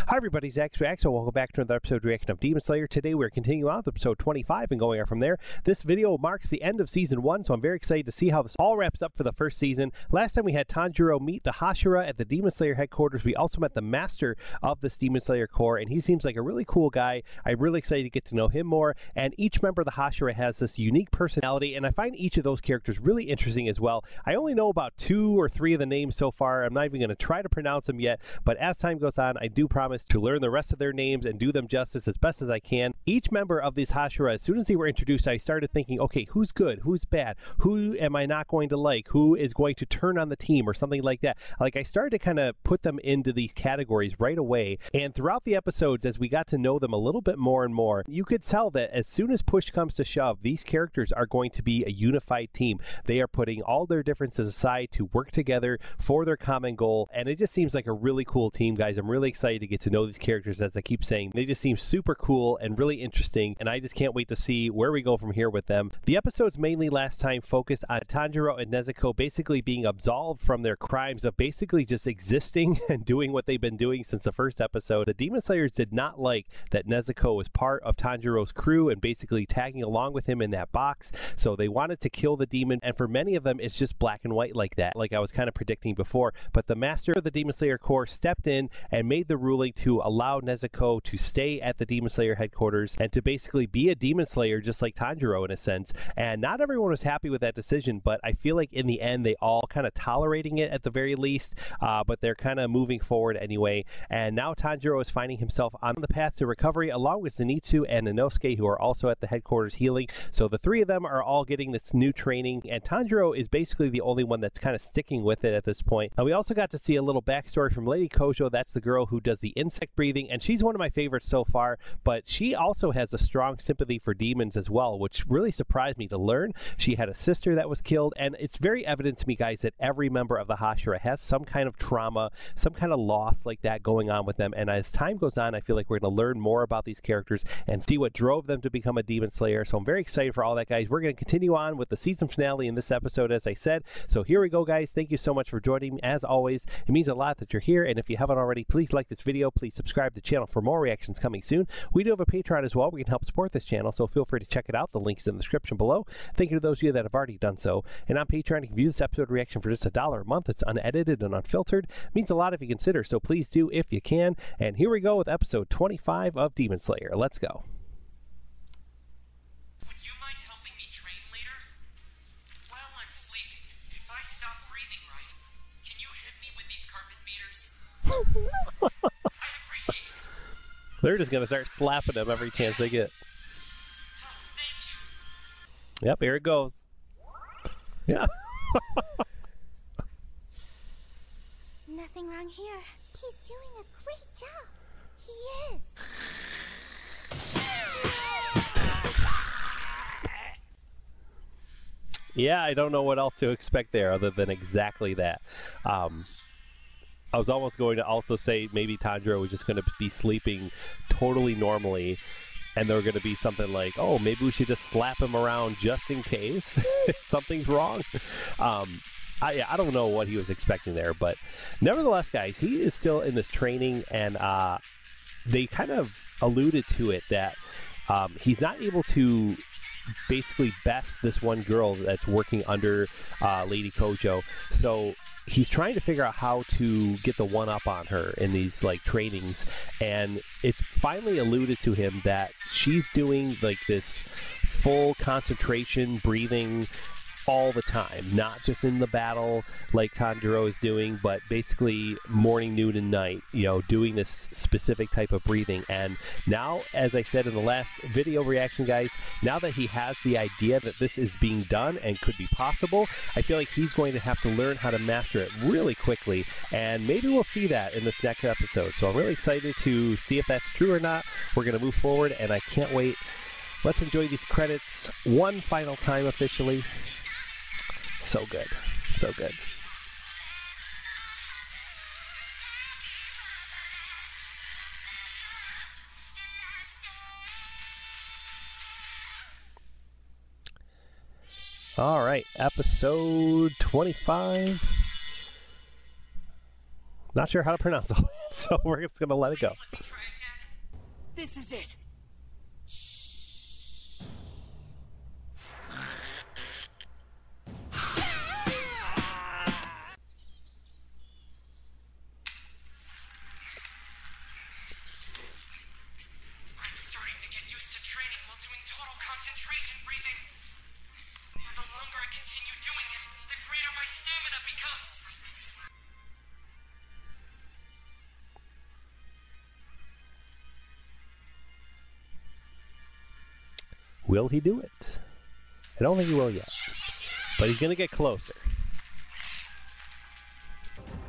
Hi everybody, Zach's Reaction. Welcome back to another episode reaction of Demon Slayer. Today we're continuing on with episode 25 and going on from there. This video marks the end of season 1, so I'm very excited to see how this all wraps up for the first season. Last time we had Tanjiro meet the Hashira at the Demon Slayer headquarters. We also met the master of this Demon Slayer Corps, and he seems like a really cool guy. I'm really excited to get to know him more, and each member of the Hashira has this unique personality, and I find each of those characters really interesting as well. I only know about 2 or 3 of the names so far. I'm not even going to try to pronounce them yet, but as time goes on, I do promise to learn the rest of their names and do them justice as best as I can. Each member of these Hashira, as soon as they were introduced, I started thinking, okay, who's good? Who's bad? Who am I not going to like? Who is going to turn on the team or something like that? Like, I started to kind of put them into these categories right away. And throughout the episodes, as we got to know them a little bit more and more, you could tell that as soon as push comes to shove, these characters are going to be a unified team. They are putting all their differences aside to work together for their common goal. And it just seems like a really cool team, guys. I'm really excited to get to know these characters. As I keep saying, they just seem super cool and really interesting, and I just can't wait to see where we go from here with them. The episodes mainly last time focused on Tanjiro and Nezuko basically being absolved from their crimes of basically just existing and doing what they've been doing since the first episode. The Demon Slayers did not like that Nezuko was part of Tanjiro's crew and basically tagging along with him in that box, so they wanted to kill the demon, and for many of them it's just black and white like that, like I was kind of predicting before. But the master of the Demon Slayer Corps stepped in and made the ruling to allow Nezuko to stay at the Demon Slayer headquarters and to basically be a Demon Slayer just like Tanjiro in a sense. And not everyone was happy with that decision, but I feel like in the end they all kind of tolerating it at the very least, but they're kind of moving forward anyway. And now Tanjiro is finding himself on the path to recovery along with Zenitsu and Inosuke, who are also at the headquarters healing. So the 3 of them are all getting this new training, and Tanjiro is basically the only one that's kind of sticking with it at this point. And we also got to see a little backstory from Lady Kojo. That's the girl who does the insect breathing, and she's one of my favorites so far, but she also has a strong sympathy for demons as well, which really surprised me to learn. She had a sister that was killed, and it's very evident to me, guys, that every member of the Hashira has some kind of trauma, some kind of loss like that going on with them. And as time goes on, I feel like we're going to learn more about these characters and see what drove them to become a Demon Slayer. So I'm very excited for all that, guys. We're going to continue on with the season finale in this episode, as I said. So here we go, guys. Thank you so much for joining me. As always, it means a lot that you're here, and if you haven't already, please like this video. Please subscribe to the channel for more reactions coming soon. We do have a Patreon as well. We can help support this channel, so feel free to check it out. The link is in the description below. Thank you to those of you that have already done so. And on Patreon, you can view this episode reaction for just $1 a month. It's unedited and unfiltered. It means a lot if you consider, so please do if you can. And here we go with episode 25 of Demon Slayer. Let's go. Would you mind helping me train later? While I'm sleeping, if I stop breathing right, can you hit me with these carpet beaters? I'd appreciate it. They're just going to start slapping them every chance they get. Oh, thank you. Yep, here it goes. Yeah. Nothing wrong here. He's doing a great job. He is. Yeah, I don't know what else to expect there other than exactly that. I was almost going to also say maybe Tanjiro was just going to be sleeping totally normally, and there were going to be something like, oh, maybe we should just slap him around just in case something's wrong. I don't know what he was expecting there, but nevertheless, guys, he is still in this training, and they kind of alluded to it that he's not able to basically best this one girl that's working under Lady Kojo. So he's trying to figure out how to get the one-up on her in these like trainings, and it's finally alluded to him that she's doing like this full concentration breathing all the time, not just in the battle like Tanjiro is doing, but basically morning, noon, and night, you know, doing this specific type of breathing. And now, as I said in the last video reaction, guys, now that he has the idea that this is being done and could be possible, I feel like he's going to have to learn how to master it really quickly, and maybe we'll see that in this next episode. So I'm really excited to see if that's true or not. We're going to move forward, and I can't wait. Let's enjoy these credits one final time officially. So good. So good. All right, episode 25. Not sure how to pronounce all So we're just gonna let it go. Please let me try again. This is it. I'm starting to get used to training while doing total concentration breathing. The longer I continue doing it, the greater my stamina becomes. Will he do it? I don't think he will yet. But he's gonna get closer.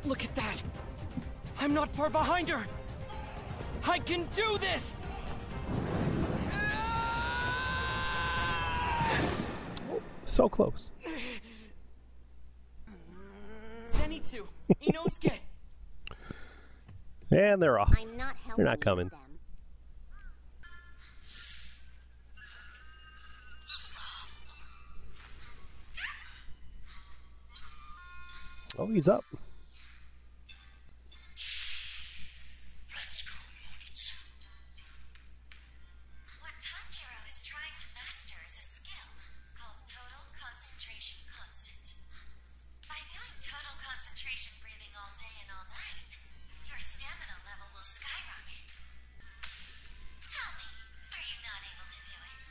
Look at that! I'm not far behind her! I can do this! So close. Zenitsu! Inosuke! And they're off. I'm not helping They're not coming. them. Oh, he's up. Let's go, Monitsu. What Tanjiro is trying to master is a skill called total concentration constant. By doing total concentration breathing all day and all night, your stamina level will skyrocket. Tell me, are you not able to do it?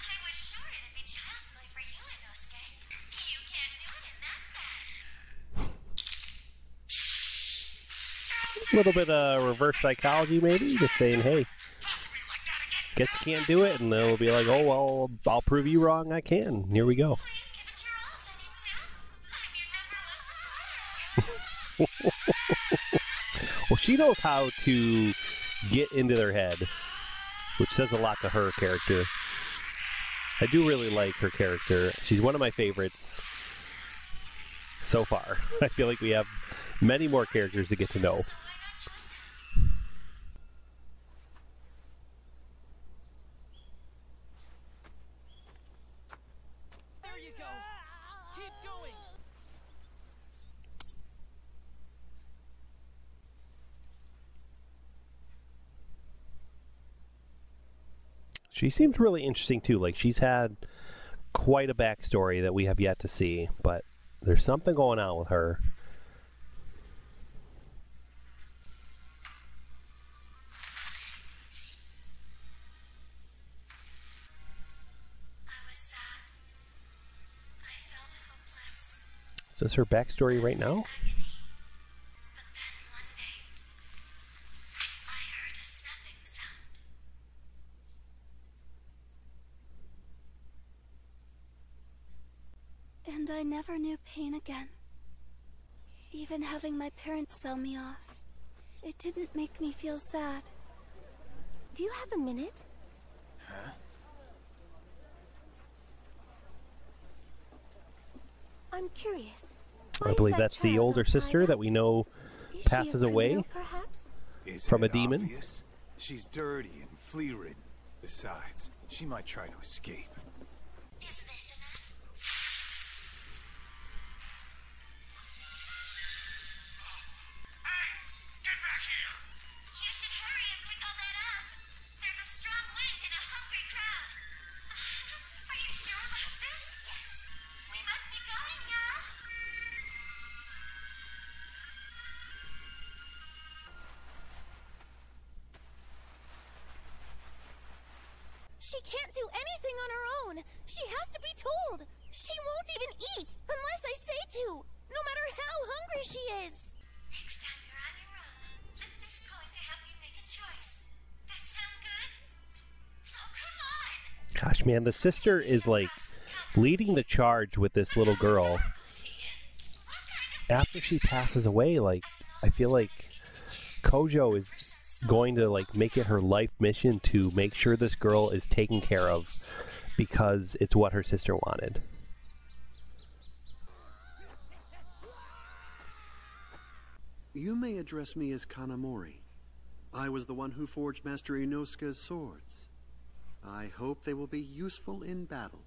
I was sure it'd be child's play for you, Inosuke. You can't do it, and that's that. A little bit of reverse psychology, maybe, just saying, hey, guess you can't do it, and they'll be like, oh, well, I'll prove you wrong, I can. Here we go. Please give it your all, Zenitsu. I'm your number one supporter. Well, she knows how to get into their head, which says a lot to her character. I do really like her character. She's one of my favorites so far. I feel like we have many more characters to get to know. So why not join them? There you go! Keep going! She seems really interesting too. Like, she's had quite a backstory that we have yet to see, but there's something going on with her. I was sad. I felt hopeless. Is this her backstory right now? Agony. But then one day, I heard a snapping sound. And I never knew pain again. Even having my parents sell me off, it didn't make me feel sad. Do you have a minute? Huh? I'm curious. I believe that's the older sister that we know Is passes she a away. criminal, perhaps? Isn't From a it demon? obvious? She's dirty and flea-ridden. Besides, she might try to escape. Is this enough? Hey! Get back here! You should hurry and pick all that up. There's a strong wind and a hungry crowd. Are you sure about this? Yes. We must be going now. She can't do anything on her own. She has to be told. She won't even eat unless I say to, no matter how hungry she is. Next time you're on your own, flip this coin to help you make a choice. That sound good? Oh, come on! Gosh, man, the sister is like leading the charge with this little girl. She is. What kind of After she passes away, like, I feel like Kojo is going to like make it her life mission to make sure this girl is taken care of because it's what her sister wanted. You may address me as Kanamori. I was the one who forged Master Inosuke's swords. I hope they will be useful in battle.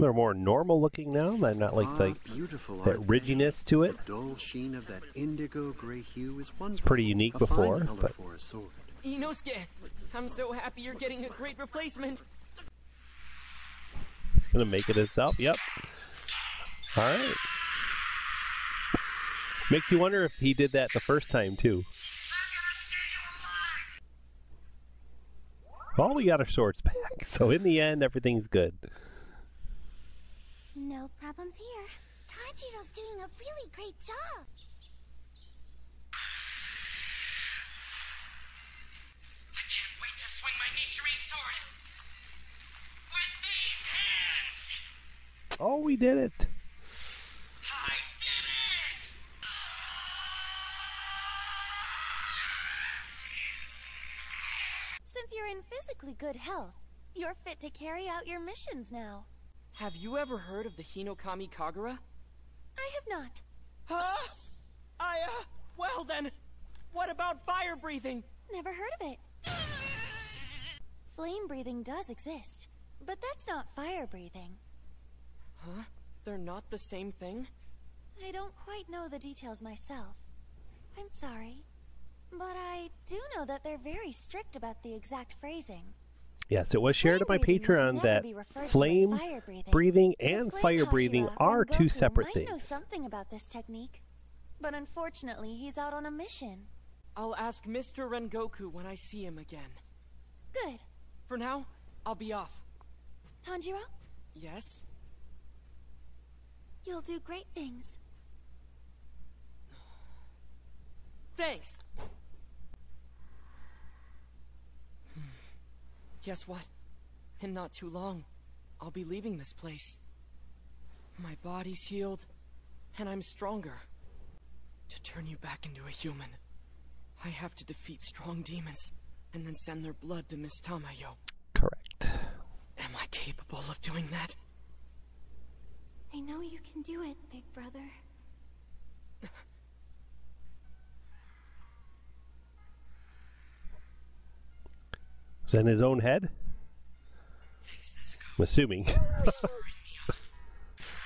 They're more normal looking now. They're not like beautiful that art ridginess to it. The dull sheen of that indigo gray hue is wonderful. It's pretty unique before, but for a sword. Inosuke, I'm so happy you're getting a great replacement. he's gonna make it himself. Yep. All right. Makes you wonder if he did that the first time too. Well, we got our swords back, so in the end, everything's good. No problems here. Tanjiro's doing a really great job. I can't wait to swing my Nichirin sword with these hands. Oh, we did it. I did it! Since you're in physically good health, you're fit to carry out your missions now. Have you ever heard of the Hinokami Kagura? I have not. Huh? Well then, what about fire breathing? Never heard of it. Flame breathing does exist, but that's not fire breathing. Huh? They're not the same thing? I don't quite know the details myself. I'm sorry. But I do know that they're very strict about the exact phrasing. Yes, it was shared on my Patreon that flame breathing and fire breathing are two separate things. I know things. something about this technique, but unfortunately he's out on a mission. I'll ask Mr. Rengoku when I see him again. Good. For now, I'll be off. Tanjiro, Yes? you'll do great things. Thanks! Guess what? In not too long, I'll be leaving this place. My body's healed, and I'm stronger. To turn you back into a human, I have to defeat strong demons, and then send their blood to Miss Tamayo. Correct. Am I capable of doing that? I know you can do it, big brother. Was that in his own head? Thanks, Nezuko. I'm assuming. For spurring me on.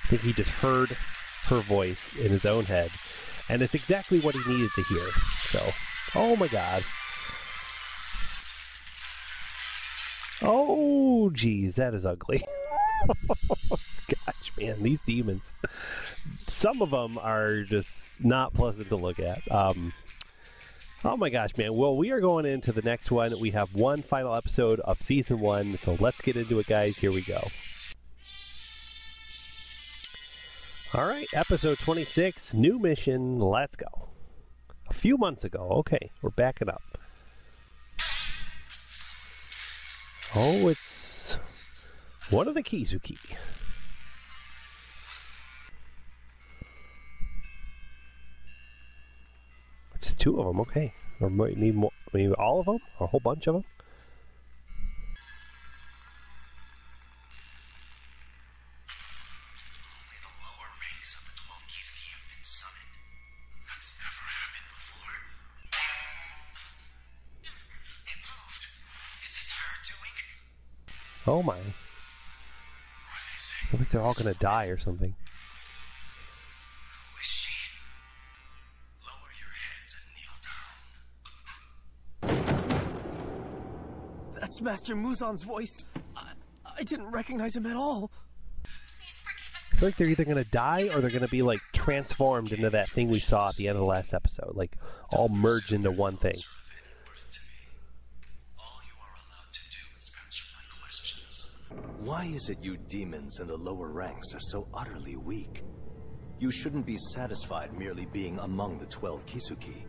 I think he just heard her voice in his own head. And it's exactly what he needed to hear. So, oh my god. Oh, geez, that is ugly. Gosh, man, these demons. Some of them are just not pleasant to look at. Oh my gosh, man. Well, we are going into the next one. We have one final episode of Season 1, so let's get into it, guys. Here we go. Alright, episode 26, new mission, let's go. A few months ago, okay, we're backing up. Oh, it's one of the Kizuki. It's two of them, okay. Or might need more, maybe all of them? Or a whole bunch of them? Only the lower ranks of the 12 Kizuki have been summoned. That's never happened before. It moved. Is this her doing? Oh my. What is I feel like they're all gonna die or something. Who is she? Lower your heads and kneel down. That's Master Muzan's voice. I didn't recognize him at all. I feel like they're either gonna die or they're gonna be like transformed into that thing we saw at the end of the last episode. Like all merged into one thing. All you are allowed to do is answer my questions. Why is it you demons in the lower ranks are so utterly weak? You shouldn't be satisfied merely being among the 12 Kizuki.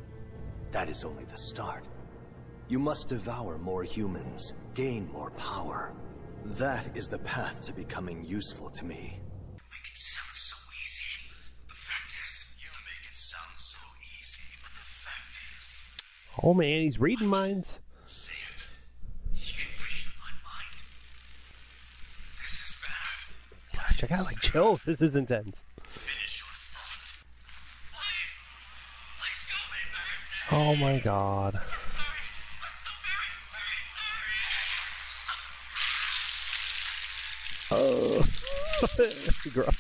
That is only the start. You must devour more humans, gain more power. That is the path to becoming useful to me. You make it sound so easy. The fact is, you make it sound so easy, but the fact is... Oh man, he's reading minds. Say it. He can read my mind. This is bad. Gosh, I got like chills. This is intense. Finish your thought. Please! Please tell me everything! Oh my god. I'm sorry. I'm so very, very sorry. Oh. Gross.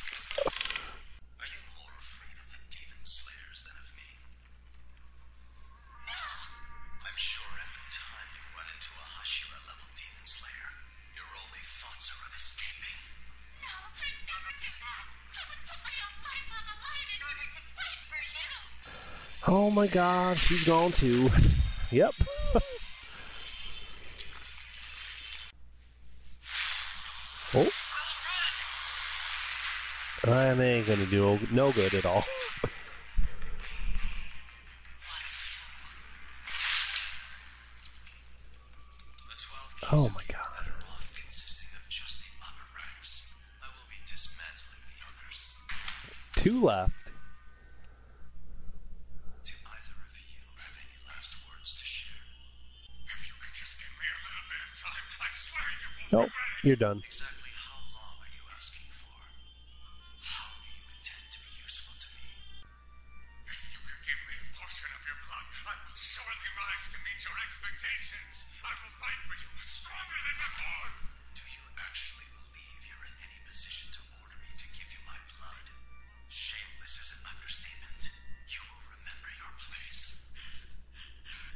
Are you more afraid of the demon slayers than of me? I'm sure every time you run into a Hashira level demon slayer, your only thoughts are of escaping. No, I'd never do that. I would put my own life on the line in order to fight for you. Oh my god, she's gone too. Yep. Oh. That ain't gonna do no good at all. Oh my god. Consisting of just the upper ranks. I will be dismantling the others. 2 left. Do either of you have any last words to share? If you could just give me a little bit of time, I swear you won't Nope, regret it. you're done. Exactly how long are you asking for? How do you intend to be useful to me? If you could give me a portion of your blood, I will surely rise to meet your expectations. I will fight for you stronger than before. Do you actually believe you're in any position to order me to give you my blood? Shameless is an understatement. You will remember your place.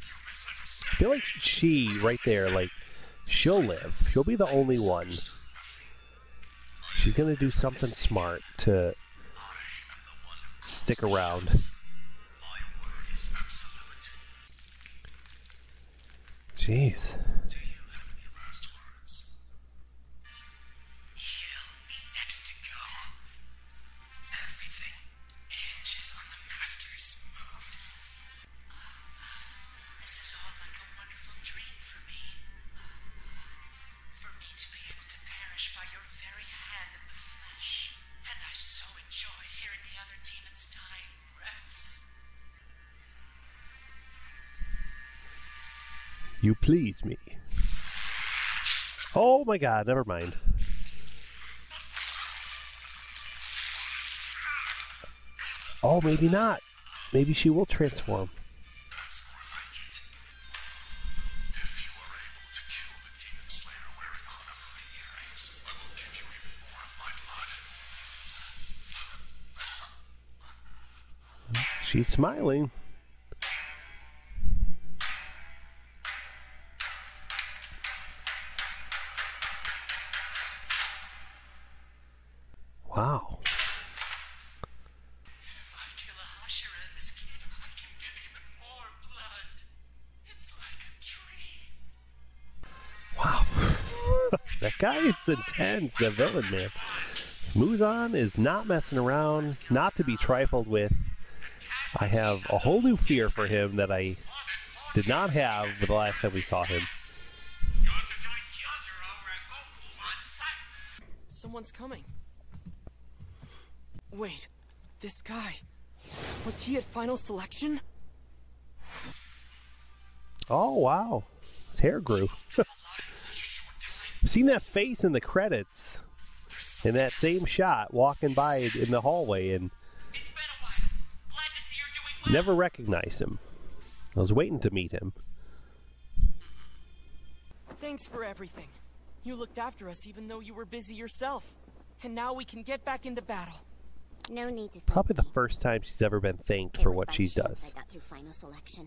You misunderstand. I feel like she, right there, like, she'll live. She'll be the only one. She's gonna do something smart to stick around. My word is absolute. Jeez. Do you have any last words? He'll be next to go. Everything hinges on the master's mood. This is all like a wonderful dream for me. For me to be able to perish by your very hand in the flesh. And I so enjoyed hearing the other demons' dying breaths. You please me. Oh my god, never mind. Oh, maybe not. Maybe she will transform. That's more like it. If you are able to kill the demon slayer wearing Hanafui earrings, I will give you even more of my blood. She's smiling. Wow. If I kill a Hashira in this kid, I can get even more blood. It's like a dream. Wow. That guy is intense, the villain, man. Muzan is not messing around, not to be trifled with. I have a whole new fear for him that I did not have the last time we saw him. You want to join Tanjiro, Rengoku on site? Someone's coming. Wait, this guy. Was he at final selection? Oh, wow. His hair grew. I've seen that face in the credits. In that same shot, walking by in the hallway, and It's been a while. Glad to see you're doing well. never recognized him. I was waiting to meet him. Thanks for everything. You looked after us even though you were busy yourself. And now we can get back into battle. No need to. Probably the first time she's ever been thanked for what she does. I got through final selection,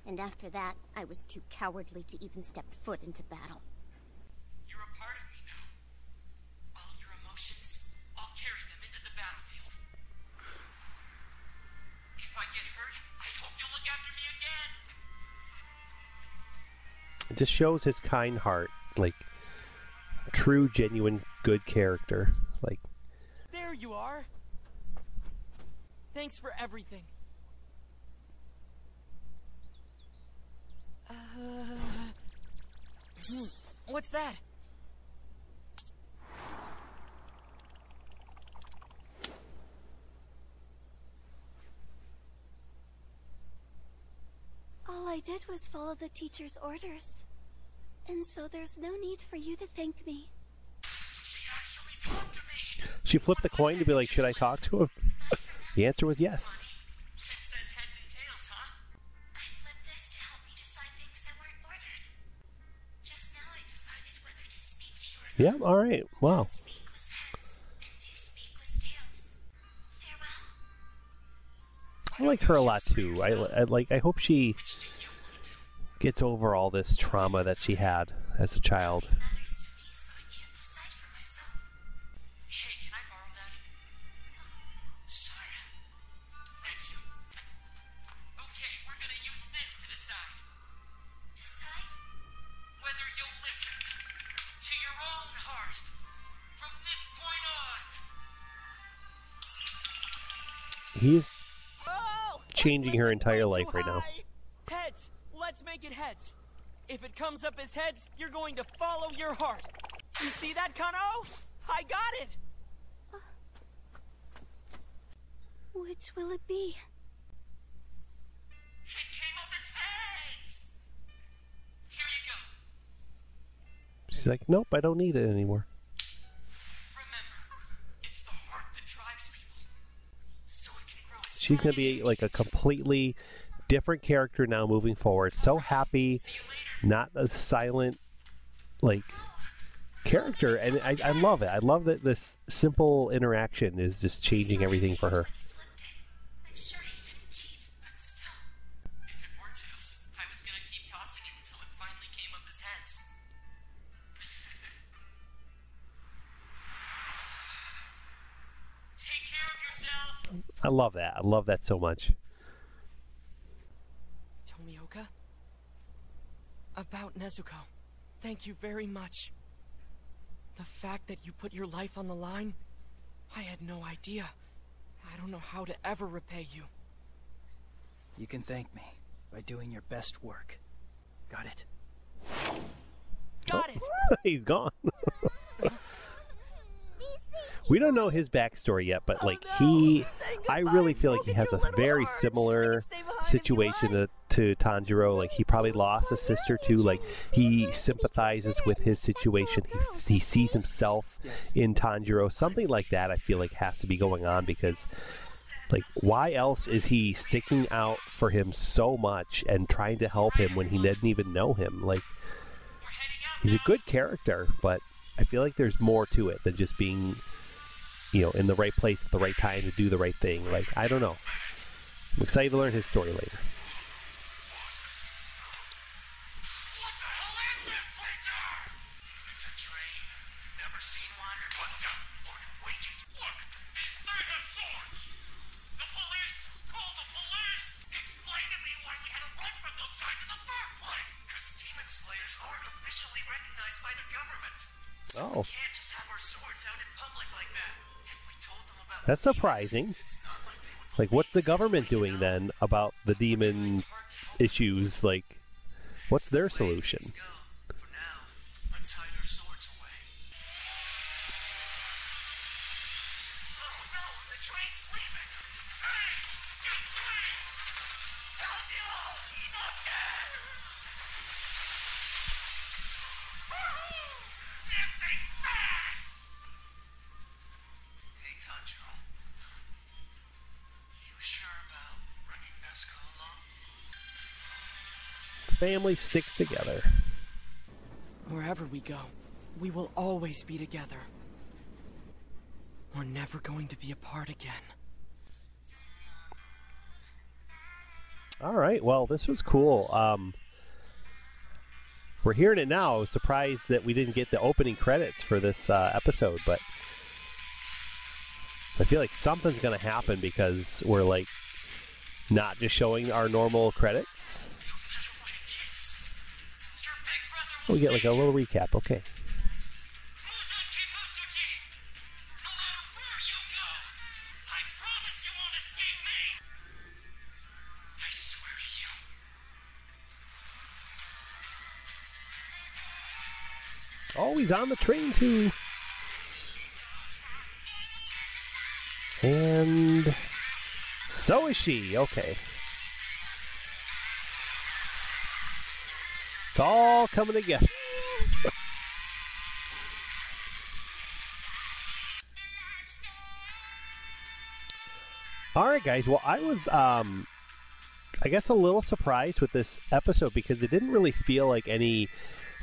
and after that, I was too cowardly to even step foot into battle. You're a part of me now. All your emotions, I'll carry them into the battlefield. If I get hurt, I hope you'll look after me again. It just shows his kind heart, like true, genuine, good character. Like, There you are. Thanks for everything. What's that? All I did was follow the teacher's orders. And so there's no need for you to thank me. She actually talked to me. she flipped the coin to be like, should I talk to him? The answer was yes. It says heads and tails, huh? I flipped this to help me decide things that weren't ordered. Just now I decided whether to speak to you or Yeah, all right. Wow. Speak was heads, and to speak was tails. Farewell. I like her a lot too. I hope she gets over all this trauma that she had as a child. It matters to me, so I can't decide for myself. Hey, can I borrow that? Sorry. Thank you. Okay, we're gonna use this to decide Decide? whether you'll listen to your own heart from this point on. He's Oh! changing her entire Way life too right now. high. Heads. Let's make it heads. If it comes up as heads, you're going to follow your heart. You see that, Kano? I got it. Which will it be? It came up as heads. Here you go. She's like, nope, I don't need it anymore. Remember, it's the heart that drives people. So it can grow as She's strong gonna as be you like a need it. completely different character now moving forward. So happy, See you later. not a silent like character, and I love it. I love that this simple interaction is just changing everything for her. Flipped it. I'm sure he didn't cheat, but still. If it were tails, I was gonna keep tossing it until it finally came up as heads. Take care of yourself. I love that. I love that so much. Tomioka? About Nezuko. Thank you very much. The fact that you put your life on the line, I had no idea. I don't know how to ever repay you. You can thank me by doing your best work. Got it? Got it! He's gone. We don't know his backstory yet, but like I really feel like he has a very similar situation to Tanjiro. Like he probably lost a sister too. Like he sympathizes with his situation. He sees himself in Tanjiro. Something like that I feel like has to be going on, because like why else is he sticking out for him so much and trying to help him when he didn't even know him? Like he's a good character, but I feel like there's more to it than just being, you know, in the right place at the right time to do the right thing. Like, I don't know. I'm excited to learn his story later. What the hell is this creature? It's a train. You've never seen one? What the? Are you waiting? Look, these three have swords. The police! Call the police! Explain to me why we had to run from those guys in the first place! Because demon slayers aren't officially recognized by the government. Oh. We can't just have our swords out in public like that. If we told them about That's surprising. it's not like they would Like, what's the government doing then about the demon issues? Like, what's their solution? Let's go. For now, let's hide our swords away. Oh no, the train's leaving! Hey! You three! Tanjiro! Inosuke! This thing's fast! Hey, Tanjiro. You sure about bringing Nezuko along? Family sticks together. Wherever we go, we will always be together. We're never going to be apart again. All right. Well, this was cool. We're hearing it now. I was surprised that we didn't get the opening credits for this episode, but I feel like something's going to happen because we're like not just showing our normal credits. No matter what it takes, your big brother will We get like a save little recap. Okay. Muzan Kibutsuji! No matter where you go, I promise you won't escape me! I swear to you. Oh, he's on the train too. And so is she. Okay. It's all coming together. All right, guys. Well, I was, I guess, a little surprised with this episode because it didn't really feel like any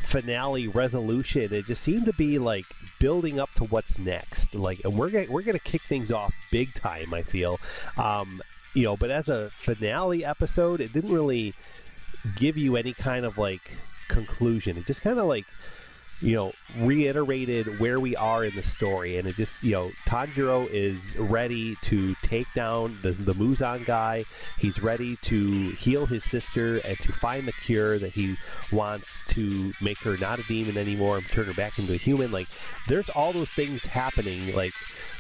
finale resolution. It just seemed to be like building up to what's next. Like, and we're gonna kick things off big time, I feel. You know, but as a finale episode, it didn't really give you any kind of like conclusion. It just kind of like, you know, reiterated where we are in the story, and it just, you know, Tanjiro is ready to take down the Muzan guy. He's ready to heal his sister and to find the cure that he wants to make her not a demon anymore and turn her back into a human. Like, there's all those things happening, like,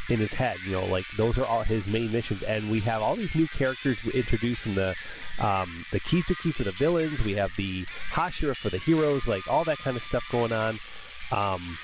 in his head, you know, like those are all his main missions, and we have all these new characters introduced from the Kizuki for the villains, we have the Hashira for the heroes, like all that kind of stuff going on. I'm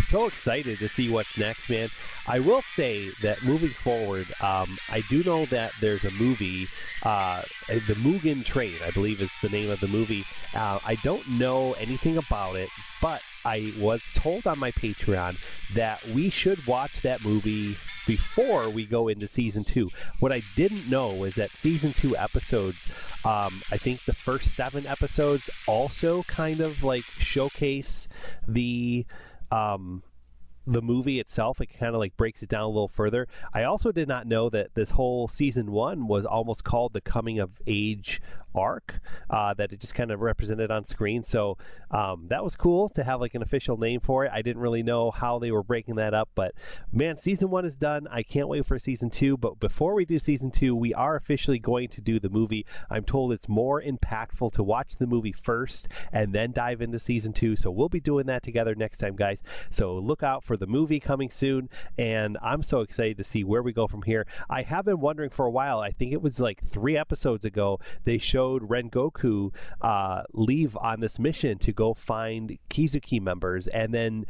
so excited to see what's next, man. I will say that moving forward, I do know that there's a movie, the Mugen Train, I believe is the name of the movie. I don't know anything about it, but I was told on my Patreon that we should watch that movie before we go into season 2. What I didn't know is that season 2 episodes, I think the first 7 episodes also kind of like showcase the movie itself. It kind of like breaks it down a little further. I also did not know that this whole season 1 was almost called the coming of age arc, that it just kind of represented on screen. So that was cool to have like an official name for it. I didn't really know how they were breaking that up, but man, season 1 is done. I can't wait for season 2. But before we do season 2, we are officially going to do the movie. I'm told it's more impactful to watch the movie first and then dive into season 2. So we'll be doing that together next time, guys. So look out for the movie coming soon, and I'm so excited to see where we go from here. I have been wondering for a while. I think it was like 3 episodes ago they showed Rengoku leave on this mission to go find Kizuki members, and then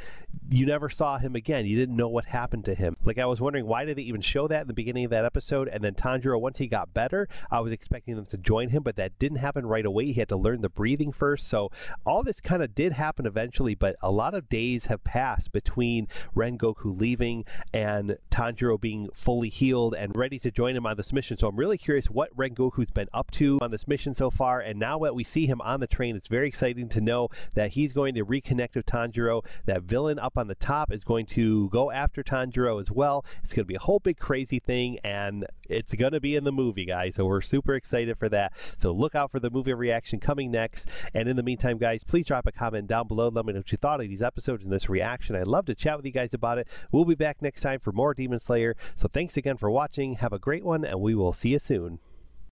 you never saw him again. You didn't know what happened to him. Like, I was wondering, why did they even show that in the beginning of that episode? And then Tanjiro, once he got better, I was expecting them to join him, but that didn't happen right away. He had to learn the breathing first. So all this kind of did happen eventually, but a lot of days have passed between Rengoku leaving and Tanjiro being fully healed and ready to join him on this mission. So I'm really curious what Rengoku's been up to on this mission so far, and now that we see him on the train, it's very exciting to know that he's going to reconnect with Tanjiro. That villain up on the top is going to go after Tanjiro as well. It's going to be a whole big crazy thing, and it's going to be in the movie, guys, so we're super excited for that. So look out for the movie reaction coming next, and in the meantime, guys, please drop a comment down below. Let me know what you thought of these episodes and this reaction. I'd love to chat with you guys about it. We'll be back next time for more Demon Slayer, so thanks again for watching. Have a great one, and we will see you soon.